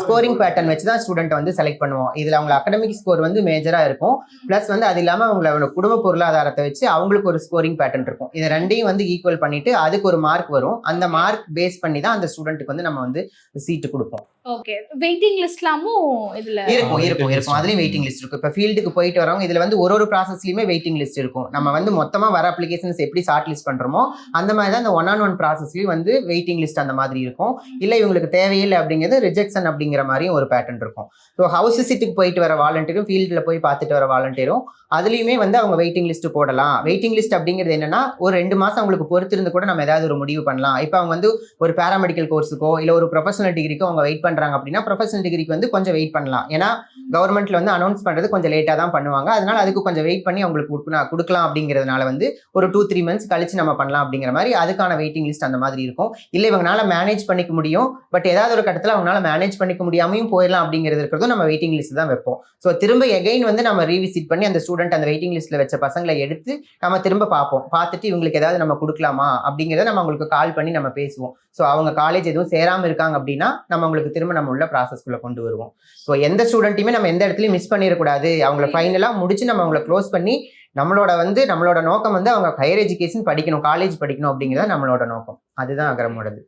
Scoring pattern வச்சு தான் student வந்து செலக்ட் பண்ணுவோம். இதுல அவங்க அகடமிக் ஸ்கோர் வந்து மேஜரா இருக்கும். பிளஸ் வந்து அது இல்லாம அவங்களோட குடும்ப பொருளாதாரத்தை வச்சு அவங்களுக்கு ஒரு ஸ்கோரிங் பேட்டர்ன் இருக்கும். இது ரெண்டையும் வந்து ஈக்குவல் பண்ணிட்டு அதுக்கு ஒரு மார்க் வரும். அந்த மார்க் பேஸ் பண்ணி தான் அந்த ஸ்டூடெண்ட்டுக்கு வந்து நம்ம வந்து சீட்டு கொடுப்போம். ஓகே. வெயிட்டிங் லிஸ்ட்லாமும் இதுல இருக்கும். அதுலயும் வெயிட்டிங் லிஸ்ட் இருக்கும். இப்ப ஃபீல்டுக்கு போயிட்டு வரவங்க இதுல வந்து ஒரு ப்ராசஸ்லயுமே வெயிட்டிங் லிஸ்ட் இருக்கும். நம்ம வந்து மொத்தமா வர அப்ளிகேஷன்ஸ் எப்படி ஷார்ட் லிஸ்ட் பண்றோமோ அந்த மாதிரி தான் இந்த 1-on-1 ப்ராசஸ்லயும் வந்து வெயிட்டிங் லிஸ்ட் அந்த மாதிரி இருக்கும். இல்ல இவங்களுக்கு தேவையில்லை அப்படிங்கிறது ரிஜெக்ஷன் அப்படிங்கிற மாதிரியும் ஒரு பேட்டர்ன் இருக்கும். ஸோ ஹவுஸ் விசிட்டுக்கு போயிட்டு வர வாலண்டியரும் ஃபீல்டில் போய் பார்த்துட்டு வர வாலண்டியரும் அதுலயுமே வந்து அவங்க வெயிட்டிங் லிஸ்ட் போடலாம். வெயிட்டிங் லிஸ்ட் அப்படிங்கிறது என்னன்னா ஒரு 2 மாசம் அவங்களுக்கு பொறுத்திருந்து கூட நம்ம ஏதாவது ஒரு முடிவு பண்ணலாம். இப்போ அவங்க வந்து ஒரு பேராமெடிக்கல் கோர்ஸுக்கோ இல்ல ஒரு ப்ரொஃபஷனல் டிகிரிக்கோ அவங்க வெயிட் பண்றாங்க அப்படின்னா ப்ரொஃபஷனல் டிகிரிக்கு வந்து கொஞ்சம் வெயிட் பண்ணலாம். ஏன்னா கவர்மெண்ட்ல வந்து அனௌன்ஸ் பண்றது கொஞ்சம் லேட்டா தான் பண்ணுவாங்க. அதனால அதுக்கு கொஞ்சம் வெயிட் பண்ணி அவங்களுக்கு கொடுக்கலாம் அப்படிங்கிறதுனால வந்து ஒரு 2-3 மந்த்ஸ் கழிச்சு நம்ம பண்ணலாம் அப்படிங்கிற மாதிரி அதுக்கான வெயிட்டிங் லிஸ்ட் அந்த மாதிரி இருக்கும். இல்லை இவங்களால மேனேஜ் பண்ணிக்க முடியும், பட் ஏதாவது ஒரு கட்டத்தில் அவங்களால மேனேஜ் பண்ணிக்க முடியாமையும் போயிடலாம் அப்படிங்கிறது இருக்கிறதும் நம்ம வெயிட்டிங் லிஸ்ட் தான் வைப்போம். ஸோ திரும்ப எகைன் வந்து நம்ம ரீவிசிட் பண்ணி அந்த ஸ்டூடெண்ட் அந்த வெயிட்டிங் லிஸ்ட்ல வச்ச பசங்களை எடுத்து நம்ம திரும்ப பார்ப்போம். பார்த்துட்டு இவங்களுக்கு ஏதாவது நம்ம கொடுக்கலாமா அப்படிங்கிறத நம்ம அவங்களுக்கு கால் பண்ணி நம்ம பேசுவோம். ஸோ அவங்க காலேஜ் எதுவும் சேராம இருக்காங்க அப்படின்னா நம்ம அவங்களுக்கு திரும்ப நம்ம உள்ள ப்ராசஸ்க்குள்ள கொண்டு வருவோம். ஸோ எந்த ஸ்டூடெண்ட்டையுமே நம்ம எந்த இடத்துலையும் மிஸ் பண்ணிடக்கூடாது. அவங்கள ஃபைனலாக முடிச்சு நம்ம அவங்கள க்ளோஸ் பண்ணி நம்மளோட நோக்கம் வந்து அவங்க ஹையர் எஜுகேஷன் படிக்கணும், காலேஜ் படிக்கணும் அப்படிங்கிறத நம்மளோட நோக்கம். அதுதான் அகரமோடது.